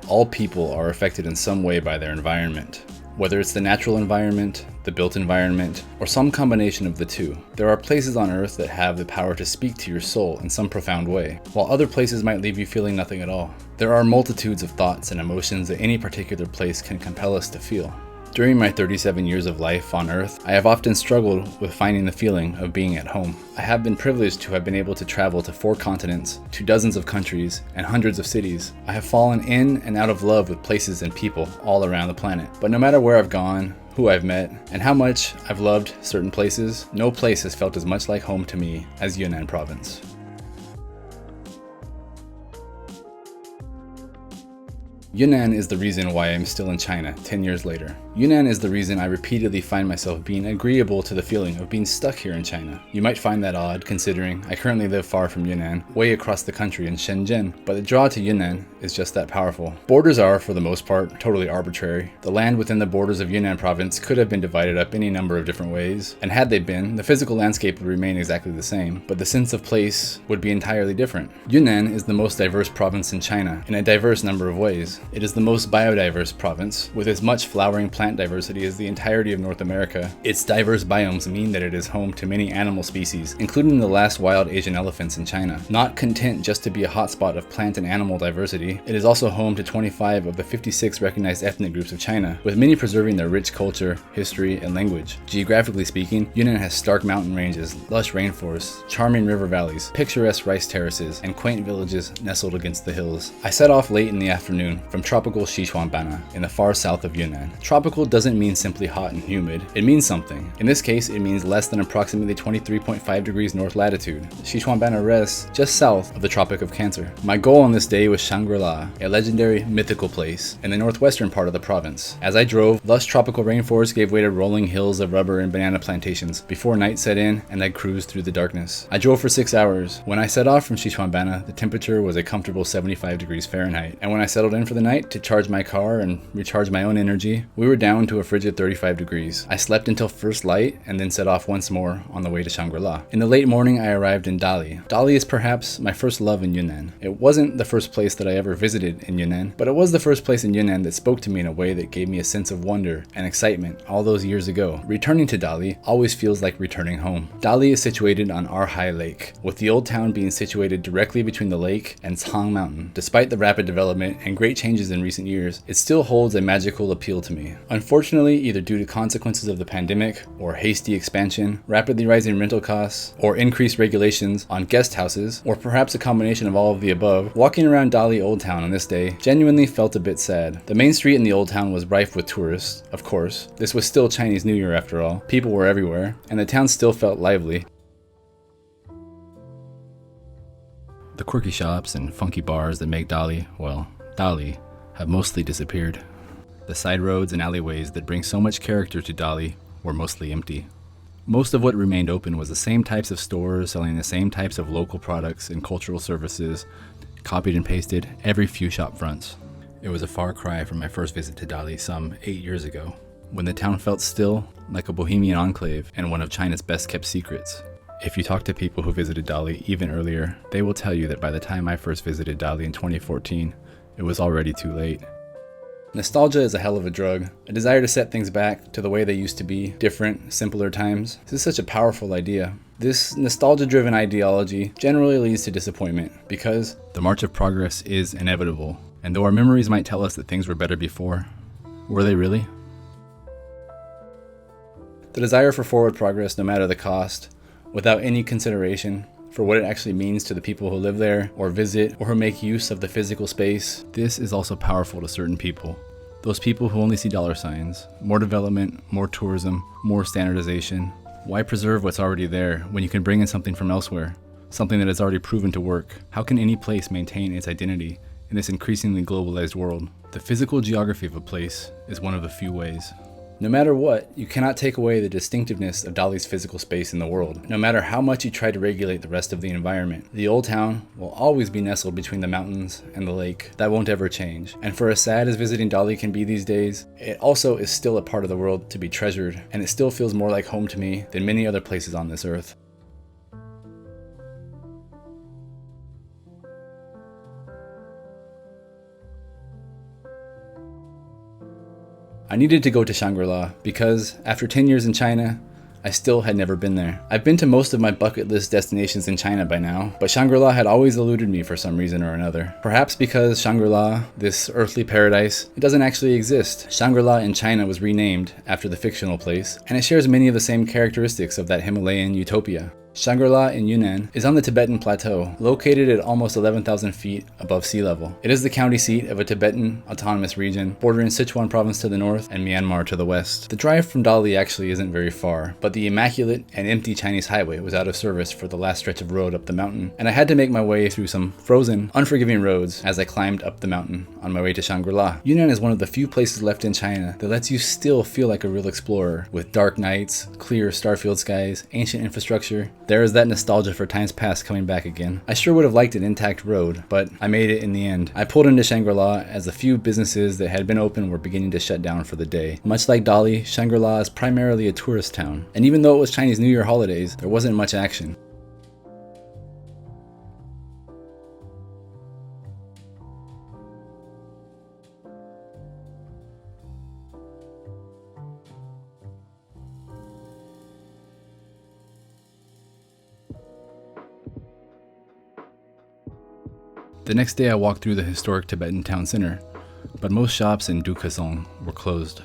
All people are affected in some way by their environment. Whether it's the natural environment, the built environment, or some combination of the two, there are places on Earth that have the power to speak to your soul in some profound way, while other places might leave you feeling nothing at all. There are multitudes of thoughts and emotions that any particular place can compel us to feel. During my 37 years of life on Earth, I have often struggled with finding the feeling of being at home. I have been privileged to have been able to travel to 4 continents, to dozens of countries, and hundreds of cities. I have fallen in and out of love with places and people all around the planet. But no matter where I've gone, who I've met, and how much I've loved certain places, no place has felt as much like home to me as Yunnan province. Yunnan is the reason why I'm still in China 10 years later. Yunnan is the reason I repeatedly find myself being agreeable to the feeling of being stuck here in China. You might find that odd, considering I currently live far from Yunnan, way across the country in Shenzhen, but the draw to Yunnan is just that powerful. Borders are, for the most part, totally arbitrary. The land within the borders of Yunnan province could have been divided up any number of different ways, and had they been, the physical landscape would remain exactly the same, but the sense of place would be entirely different. Yunnan is the most diverse province in China, in a diverse number of ways. It is the most biodiverse province, with as much flowering plant diversity as the entirety of North America. Its diverse biomes mean that it is home to many animal species, including the last wild Asian elephants in China. Not content just to be a hotspot of plant and animal diversity, it is also home to 25 of the 56 recognized ethnic groups of China, with many preserving their rich culture, history, and language. Geographically speaking, Yunnan has stark mountain ranges, lush rainforests, charming river valleys, picturesque rice terraces, and quaint villages nestled against the hills. I set off late in the afternoon from tropical Xishuangbanna in the far south of Yunnan. Tropical doesn't mean simply hot and humid, it means something. In this case, it means less than approximately 23.5 degrees north latitude. Xishuangbanna rests just south of the Tropic of Cancer. My goal on this day was Shangri-La, a legendary mythical place in the northwestern part of the province. As I drove, lush tropical rainforests gave way to rolling hills of rubber and banana plantations before night set in and I cruised through the darkness. I drove for 6 hours. When I set off from Xishuangbanna, the temperature was a comfortable 75 degrees Fahrenheit, and when I settled in for the night to charge my car and recharge my own energy, we were down to a frigid 35 degrees. I slept until first light and then set off once more on the way to Shangri-La. In the late morning, I arrived in Dali. Dali is perhaps my first love in Yunnan. It wasn't the first place that I ever visited in Yunnan, but it was the first place in Yunnan that spoke to me in a way that gave me a sense of wonder and excitement all those years ago. Returning to Dali always feels like returning home. Dali is situated on Arhai Lake, with the old town being situated directly between the lake and Cang Mountain. Despite the rapid development and great changes in recent years, it still holds a magical appeal to me. Unfortunately, either due to consequences of the pandemic, or hasty expansion, rapidly rising rental costs, or increased regulations on guest houses, or perhaps a combination of all of the above, walking around Dali Old Town on this day genuinely felt a bit sad. The main street in the Old Town was rife with tourists, of course. This was still Chinese New Year after all. People were everywhere, and the town still felt lively. The quirky shops and funky bars that make Dali, well, Dali, have mostly disappeared. The side roads and alleyways that bring so much character to Dali were mostly empty. Most of what remained open was the same types of stores selling the same types of local products and cultural services, copied and pasted every few shop fronts. It was a far cry from my first visit to Dali some 8 years ago, when the town felt still, like a bohemian enclave and one of China's best kept secrets. If you talk to people who visited Dali even earlier, they will tell you that by the time I first visited Dali in 2014, it was already too late. Nostalgia is a hell of a drug. A desire to set things back to the way they used to be, different, simpler times. This is such a powerful idea. This nostalgia-driven ideology generally leads to disappointment because the march of progress is inevitable. And though our memories might tell us that things were better before, were they really? The desire for forward progress, no matter the cost, without any consideration for what it actually means to the people who live there, or visit, or who make use of the physical space, this is also powerful to certain people. Those people who only see dollar signs, more development, more tourism, more standardization. Why preserve what's already there when you can bring in something from elsewhere? Something that has already proven to work? How can any place maintain its identity in this increasingly globalized world? The physical geography of a place is one of the few ways. No matter what, you cannot take away the distinctiveness of Dali's physical space in the world. No matter how much you try to regulate the rest of the environment, the old town will always be nestled between the mountains and the lake. That won't ever change. And for as sad as visiting Dali can be these days, it also is still a part of the world to be treasured, and it still feels more like home to me than many other places on this earth. I needed to go to Shangri-La because, after 10 years in China, I still had never been there. I've been to most of my bucket list destinations in China by now, but Shangri-La had always eluded me for some reason or another. Perhaps because Shangri-La, this earthly paradise, it doesn't actually exist. Shangri-La in China was renamed after the fictional place, and it shares many of the same characteristics of that Himalayan utopia. Shangri-La in Yunnan is on the Tibetan Plateau, located at almost 11,000 feet above sea level. It is the county seat of a Tibetan autonomous region, bordering Sichuan province to the north and Myanmar to the west. The drive from Dali actually isn't very far, but the immaculate and empty Chinese highway was out of service for the last stretch of road up the mountain, and I had to make my way through some frozen, unforgiving roads as I climbed up the mountain on my way to Shangri-La. Yunnan is one of the few places left in China that lets you still feel like a real explorer, with dark nights, clear star-filled skies, ancient infrastructure. There is that nostalgia for times past coming back again. I sure would have liked an intact road, but I made it in the end. I pulled into Shangri-La as the few businesses that had been open were beginning to shut down for the day. Much like Dali, Shangri-La is primarily a tourist town, and even though it was Chinese New Year holidays, there wasn't much action. The next day I walked through the historic Tibetan town center, but most shops in Dukesong were closed.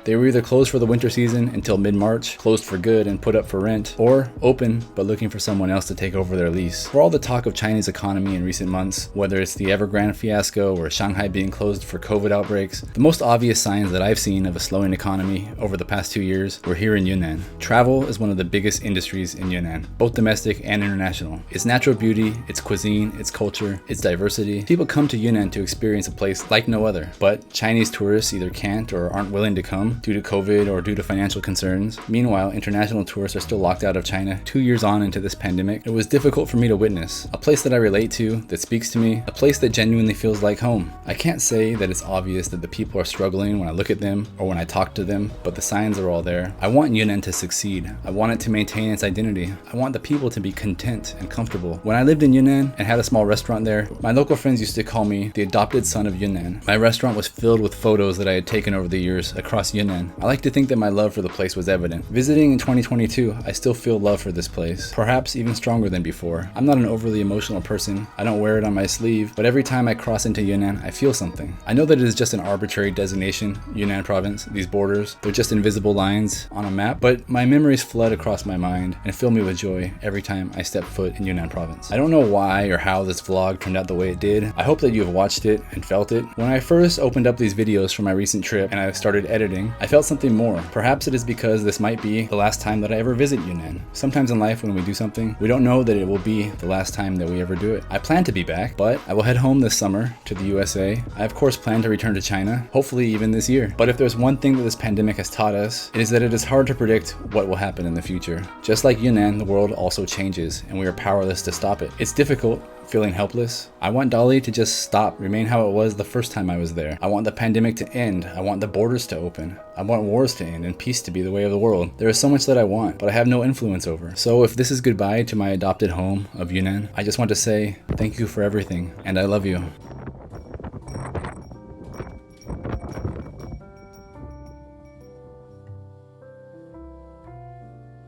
They were either closed for the winter season until mid-March, closed for good and put up for rent, or open but looking for someone else to take over their lease. For all the talk of China's economy in recent months, whether it's the Evergrande fiasco or Shanghai being closed for COVID outbreaks, the most obvious signs that I've seen of a slowing economy over the past 2 years were here in Yunnan. Travel is one of the biggest industries in Yunnan, both domestic and international. Its natural beauty, its cuisine, its culture, its diversity. People come to Yunnan to experience a place like no other, but Chinese tourists either can't or aren't willing to come due to COVID or due to financial concerns. Meanwhile, international tourists are still locked out of China 2 years on into this pandemic. It was difficult for me to witness. A place that I relate to, that speaks to me, a place that genuinely feels like home. I can't say that it's obvious that the people are struggling when I look at them or when I talk to them, but the signs are all there. I want Yunnan to succeed. I want it to maintain its identity. I want the people to be content and comfortable. When I lived in Yunnan and had a small restaurant there, my local friends used to call me the adopted son of Yunnan. My restaurant was filled with photos that I had taken over the years across Yunnan. I like to think that my love for the place was evident. Visiting in 2022, I still feel love for this place, perhaps even stronger than before. I'm not an overly emotional person. I don't wear it on my sleeve, but every time I cross into Yunnan, I feel something. I know that it is just an arbitrary designation, Yunnan province, these borders. They're just invisible lines on a map, but my memories flood across my mind and fill me with joy every time I step foot in Yunnan province. I don't know why or how this vlog turned out the way it did. I hope that you have watched it and felt it. When I first opened up these videos for my recent trip and I started editing, I felt something more. Perhaps it is because this might be the last time that I ever visit Yunnan. Sometimes in life when we do something, we don't know that it will be the last time that we ever do it. I plan to be back, but I will head home this summer to the USA. I of course plan to return to China, hopefully even this year. But if there's one thing that this pandemic has taught us, it is that it is hard to predict what will happen in the future. Just like Yunnan, the world also changes and we are powerless to stop it. It's difficult, feeling helpless. I want Dali to just stop, remain how it was the first time I was there. I want the pandemic to end. I want the borders to open. I want wars to end and peace to be the way of the world. There is so much that I want, but I have no influence over. So if this is goodbye to my adopted home of Yunnan, I just want to say thank you for everything, and I love you.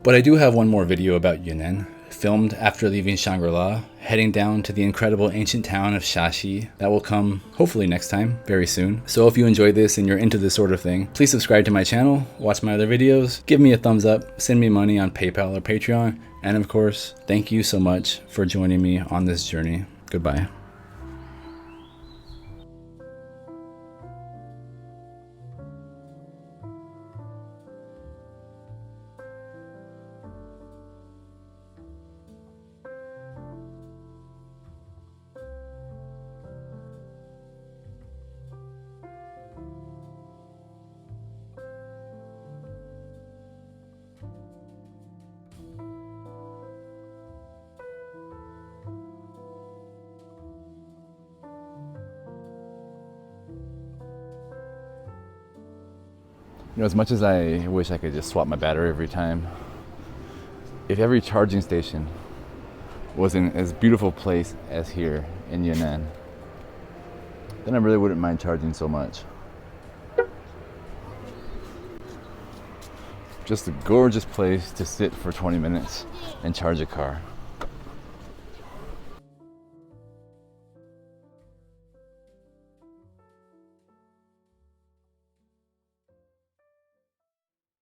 But I do have one more video about Yunnan, filmed after leaving Shangri-La, heading down to the incredible ancient town of Shaxi. That will come hopefully next time, very soon. So if you enjoyed this and you're into this sort of thing, please subscribe to my channel, watch my other videos, give me a thumbs up, send me money on PayPal or Patreon, and of course, thank you so much for joining me on this journey. Goodbye. You know, as much as I wish I could just swap my battery every time, if every charging station was in as beautiful place as here in Yunnan, then I really wouldn't mind charging so much. Just a gorgeous place to sit for 20 minutes and charge a car.